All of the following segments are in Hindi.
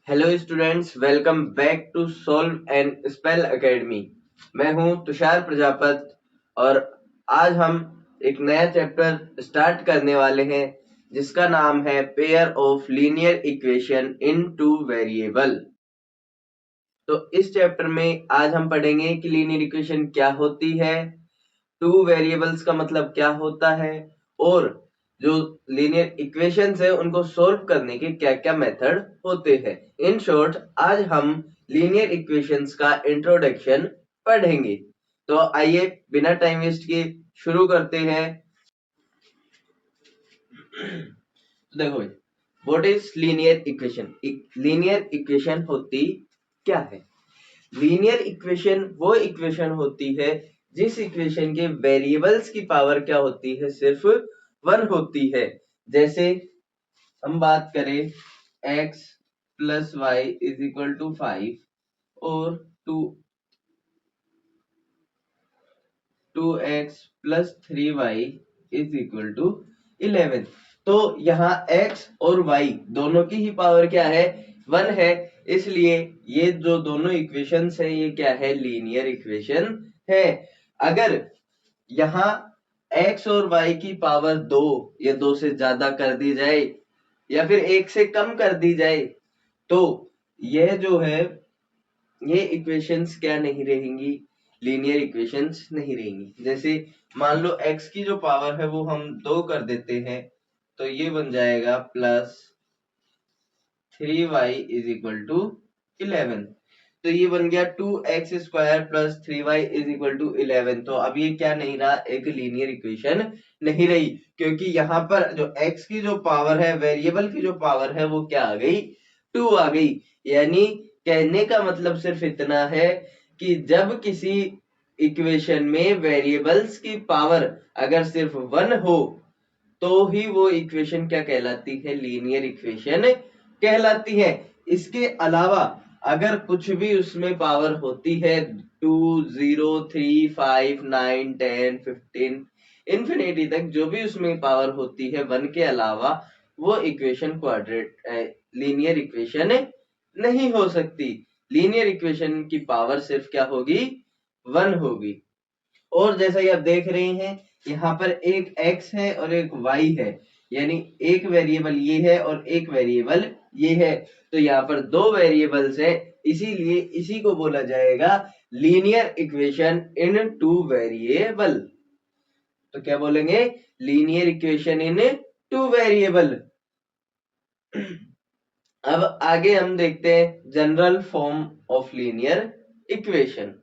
Hello students, welcome back to solve and spell academy. मैं हूं तुषार प्रजापत और आज हम एक नया चैप्टर स्टार्ट करने वाले हैं जिसका नाम है pair of linear equation in two variable. तो इस चैप्टर में आज हम पढ़ेंगे कि लीनियर इक्वेशन क्या होती है, टू वेरिएबल्स का मतलब क्या होता है और जो लीनियर इक्वेशंस है उनको सॉल्व करने के क्या क्या मेथड होते हैं। इन शॉर्ट आज हम लीनियर इक्वेशंस का इंट्रोडक्शन पढ़ेंगे। तो आइए बिना टाइम वेस्ट किए शुरू करते हैं। तो देखो भाई, what is linear equation? Linear equation होती क्या है? लीनियर इक्वेशन वो इक्वेशन होती है जिस इक्वेशन के वेरिएबल्स की पावर क्या होती है, सिर्फ वन होती है। जैसे हम बात करें x plus y is equal to 5 और 2x plus 3y is equal to 11। तो यहाँ x और y दोनों की ही पावर क्या है, वन है। इसलिए ये जो दोनों इक्वेशंस है ये क्या है, लीनियर इक्वेशन है। अगर यहाँ x और y की पावर 2 या 2 से ज्यादा कर दी जाए या फिर 1 से कम कर दी जाए तो यह जो है ये इक्वेशंस क्या नहीं रहेंगी, लीनियर इक्वेशंस नहीं रहेंगी। जैसे मान लो x की जो पावर है वो हम 2 कर देते हैं तो ये बन जाएगा plus 3y is equal to 11। तो ये बन गया 2x² plus 3y is equal to 11। तो अब ये क्या नहीं रहा, एक लीनियर इक्वेशन नहीं रही, क्योंकि यहाँ पर जो x की जो पावर है, वेरिएबल की जो पावर है वो क्या आ गई, 2 आ गई। यानी कहने का मतलब सिर्फ इतना है कि जब किसी इक्वेशन में वेरिएबल्स की पावर अगर सिर्फ 1 हो तो ही वो इक्वेशन क्या कहलाती है, लीनियर इक्वेशन कहलाती है। इसके अलावा अगर कुछ भी उसमें पावर होती है 2 0 3 5 9 10 15 इंफिनिटी तक, जो भी उसमें पावर होती है 1 के अलावा, वो इक्वेशन क्वाड्रेट लीनियर इक्वेशन नहीं हो सकती। लीनियर इक्वेशन की पावर सिर्फ क्या होगी, 1 होगी। और जैसा कि आप देख रहे हैं यहाँ पर एक x है और एक y है, यानी एक वेरिएबल ये है और एक वेरिएबल ये है। तो यहाँ पर दो वेरिएबल्स है, इसीलिए इसी को बोला जाएगा linear equation in two variable. तो क्या बोलेंगे, linear equation in two variable. अब आगे हम देखते हैं general form of linear equation.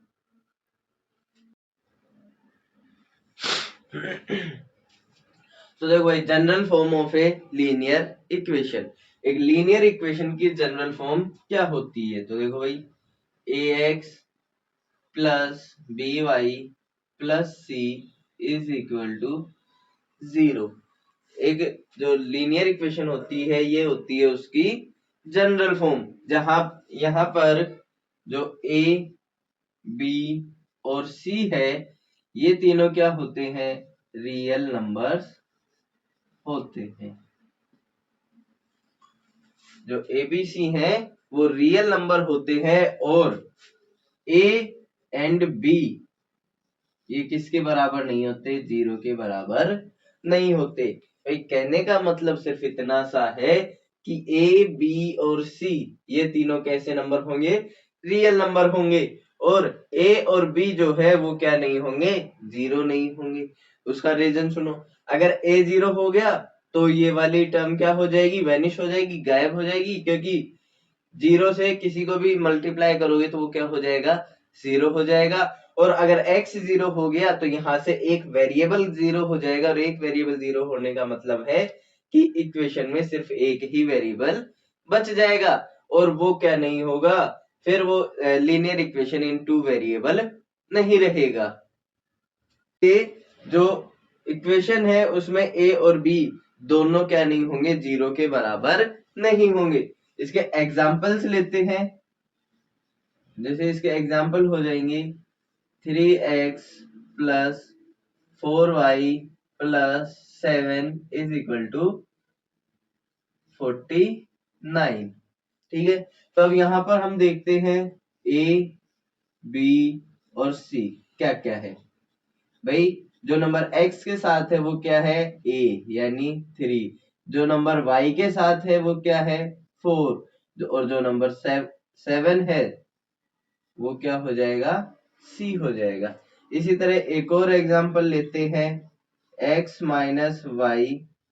तो देखो भाई, general form of a linear equation, एक लीनियर इक्वेशन की जनरल फॉर्म क्या होती है? तो देखो भाई, ax plus by plus c is equal to 0। एक जो लीनियर इक्वेशन होती है ये होती है उसकी जनरल फॉर्म, जहां यहाँ पर जो a b और c है ये तीनों क्या होते हैं, रियल नंबर्स होते हैं। जो एबीसी हैं वो रियल नंबर होते हैं और ए एंड बी ये किसके बराबर नहीं होते, 0 के बराबर नहीं होते। भाई कहने का मतलब सिर्फ इतना सा है कि ए बी और सी ये तीनों कैसे नंबर होंगे, रियल नंबर होंगे। और ए और बी जो है वो क्या नहीं होंगे, 0 नहीं होंगे। उसका रीजन सुनो, अगर ए 0 हो गया तो ये वाली टर्म क्या हो जाएगी, वैनिश हो जाएगी, गायब हो जाएगी, क्योंकि 0 से किसी को भी मल्टीप्लाई करोगे तो वो क्या हो जाएगा, 0 हो जाएगा। और अगर x 0 हो गया तो यहाँ से एक वेरिएबल 0 हो जाएगा, और एक वेरिएबल 0 होने का मतलब है कि इक्वेशन में सिर्फ एक ही वेरिएबल बच जाएगा और वो क्या नहीं होगा, फिर वो linear equation in two variable नहीं रहेगा। ये जो इक्वेशन है उसमें a और b दोनों क्या नहीं होंगे, 0 के बराबर नहीं होंगे। इसके एग्जाम्पल्स लेते हैं। जैसे इसके एग्जाम्पल हो जाएंगे 3x plus 4y plus 7 is equal to 49। ठीक है, तो अब यहाँ पर हम देखते हैं ए बी और सी क्या क्या है। भाई जो नंबर x के साथ है वो क्या है a यानी 3, जो नंबर y के साथ है वो क्या है 4, और जो नंबर 7 है वो क्या हो जाएगा c हो जाएगा। इसी तरह एक और एग्जांपल लेते हैं, x minus y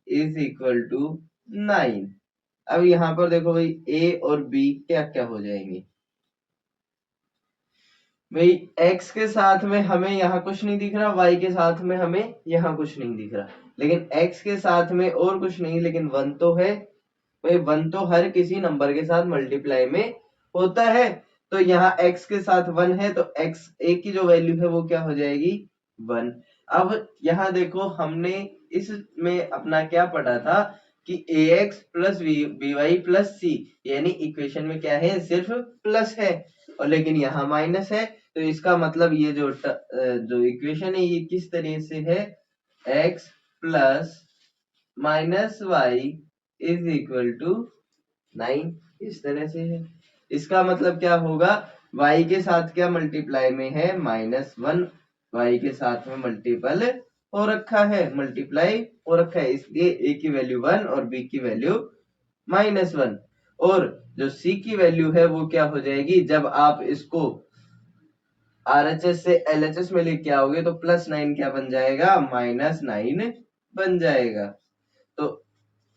is equal to 9। अब यहाँ पर देखो भाई a और b क्या क्या हो जाएंगे। भाई x के साथ में हमें यहाँ कुछ नहीं दिख रहा, y के साथ में हमें यहाँ कुछ नहीं दिख रहा, लेकिन x के साथ में और कुछ नहीं, लेकिन 1 तो है। भाई 1 तो हर किसी नंबर के साथ मल्टीप्लाई में होता है, तो यहाँ x के साथ 1 है तो x a की जो वैल्यू है वो क्या हो जाएगी 1। अब यहाँ देखो हमने इसमें अपना क्या पढ़ा था कि ax प्लस by प्लस सी, यानी इक्वेशन में क्या है सिर्फ प्लस है, और लेकिन यहाँ माइनस है, तो इसका मतलब ये जो इक्वेशन है ये किस तरह से है, x plus minus y is equal to 9, इस तरह से है। इसका मतलब क्या होगा, y के साथ क्या मल्टीप्लाई में है -1, y के साथ में मल्टीपल हो रखा है, मल्टीप्लाई हो रखा है, इसलिए a की वैल्यू 1 और b की वैल्यू -1। और जो c की वैल्यू है वो क्या हो जाएगी, जब आप इसको RHS से LHS में लेके आओगे तो +9 क्या बन जाएगा -9 बन जाएगा। तो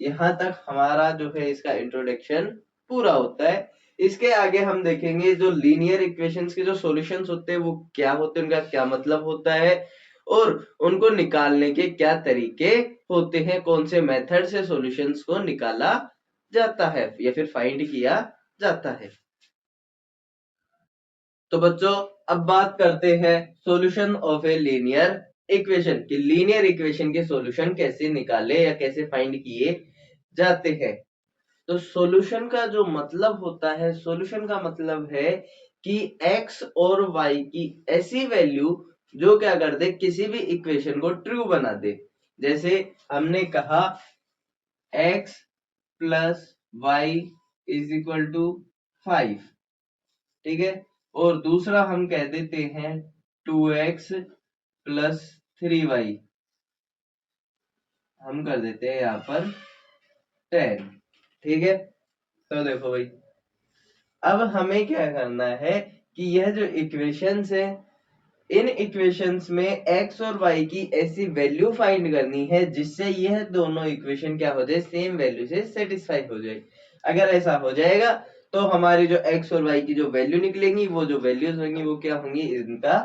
यहाँ तक हमारा जो है इसका इंट्रोडक्शन पूरा होता है। इसके आगे हम देखेंगे जो लीनियर इक्वेशंस के जो सॉल्यूशंस होते हैं वो क्या होते हैं, उनका क्या मतलब होता है, और उनको निकालने के क्या तरीके होते हैं, कौन से मेथड से सॉल्यूशंस को निकाला जाता है या फिर फाइंड किया जाता है। तो बच्चों अब बात करते हैं solution of a linear equation कि लीनियर इक्वेशन के सॉल्यूशन कैसे निकाले या कैसे फाइंड किए जाते हैं। तो सॉल्यूशन का जो मतलब होता है, सॉल्यूशन का मतलब है कि x और y की ऐसी वैल्यू जो क्या कर दे, किसी भी इक्वेशन को ट्रू बना दे। जैसे हमने कहा x plus y is equal to 5, ठीक है, और दूसरा हम कह देते हैं 2x प्लस 3y, हम कर देते हैं यहाँ पर 10, ठीक है। तो देखो भाई अब हमें क्या करना है कि यह जो इक्वेशंस है, इन इक्वेशंस में x और y की ऐसी वैल्यू फाइंड करनी है जिससे यह दोनों इक्वेशन क्या हो जाए, सेम वैल्यू से सेटिस्फाई हो जाए। अगर ऐसा हो जाएगा तो हमारी जो x और y की जो वैल्यू निकलेंगी, वो जो वैल्यूज होंगी वो क्या होंगी, इनका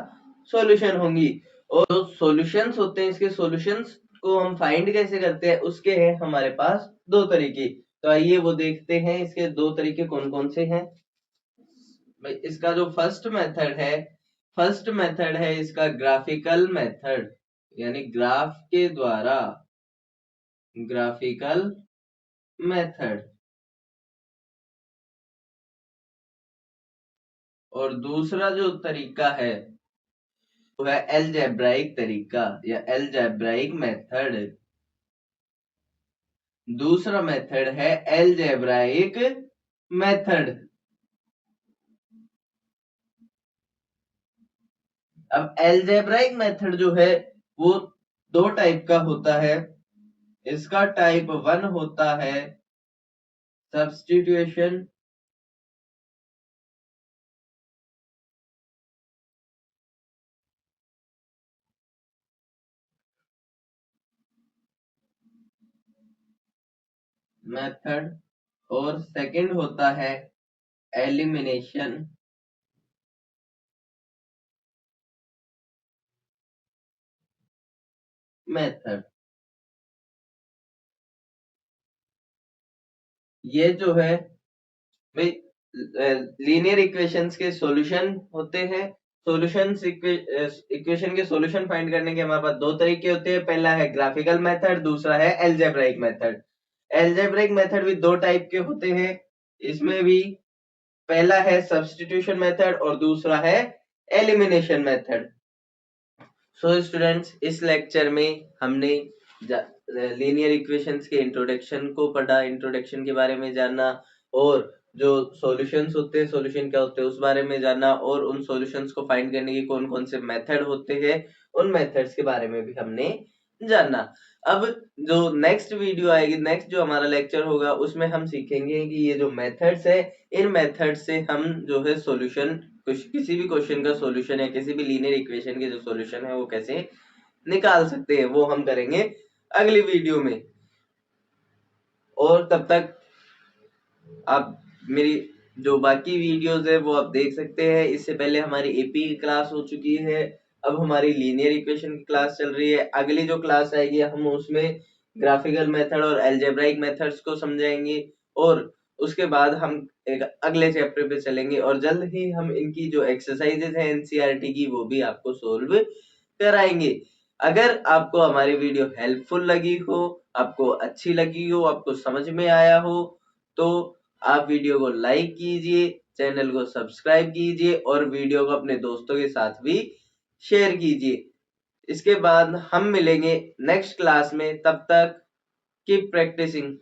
सॉल्यूशन होंगी। और जो सॉल्यूशंस होते हैं, इसके सॉल्यूशंस को हम फाइंड कैसे करते हैं, उसके हैं हमारे पास दो तरीके। तो आइए वो देखते हैं इसके दो तरीके कौन कौन से हैं। इसका जो फर्स्ट मेथड है इसका ग्राफिकल मेथड, यानी ग्राफ के द्वारा, ग्राफिकल मेथड। और दूसरा जो तरीका है वो है एलजेब्राइक तरीका या एलजेब्राइक मेथड। दूसरा मेथड है एलजेब्राइक मेथड। अब एलजेब्राइक मेथड जो है वो दो टाइप का होता है। इसका टाइप 1 होता है सब्स्टिट्यूशन मेथड, और सेकंड होता है एलिमिनेशन मेथड। ये जो है भाई लीनियर इक्वेशंस के सॉल्यूशन होते हैं। सॉल्यूशंस इक्वेशन के सॉल्यूशन फाइंड करने के हमारे पास दो तरीके होते हैं, पहला है ग्राफिकल मेथड, दूसरा है एल्जेब्राइक मेथड। एल्जेब्राइक मेथड भी दो टाइप के होते हैं, इसमें भी पहला है सब्स्टिट्यूशन मेथड और दूसरा है एलिमिनेशन मेथड। सो स्टूडेंट्स इस लेक्चर में हमने लीनियर इक्वेशंस के इंट्रोडक्शन को पढ़ा, इंट्रोडक्शन के बारे में जाना, और जो सॉल्यूशंस होते हैं, सॉल्यूशन क्या होते हैं उस बारे में जानना, और उन सॉल्यूशंस को फाइंड करने के कौन कौन से मेथड होते हैं उन मेथड्स के बारे में भी हमने जानना। अब जो नेक्स्ट वीडियो आएगी, नेक्स्ट जो हमारा लेक्चर होगा, उसमें हम सीखेंगे कि ये जो मेथड्स है, इन मेथड से हम जो है सॉल्यूशन, किसी भी क्वेश्चन का सॉल्यूशन या किसी भी लीनियर इक्वेशन के जो सॉल्यूशन है वो कैसे निकाल सकते हैं, वो हम करेंगे अगली वीडियो में। और तब तक आप मेरी जो बाकी वीडियोस है वो आप देख सकते हैं। इससे पहले हमारी एपी की क्लास हो चुकी है, अब हमारी लीनियर इक्वेशन की क्लास चल रही है। अगली जो क्लास आएगी हम उसमें ग्राफिकल मेथड और अलजेब्राइक मेथड्स को समझाएंगे, और उसके बाद हम एक अगले चैप्टर पे चलेंगे, और जल्द ही हम इनकी जो एक्सरसाइजेज है एनसीईआरटी की वो भी आपको सोल्व कराएंगे। अगर आपको हमारी वीडियो हेल्पफुल लगी हो, आपको अच्छी लगी हो, आपको समझ में आया हो, तो आप वीडियो को लाइक कीजिए, चैनल को सब्सक्राइब कीजिए, और वीडियो को अपने दोस्तों के साथ भी शेयर कीजिए। इसके बाद हम मिलेंगे नेक्स्ट क्लास में, तब तक कीप प्रैक्टिसिंग।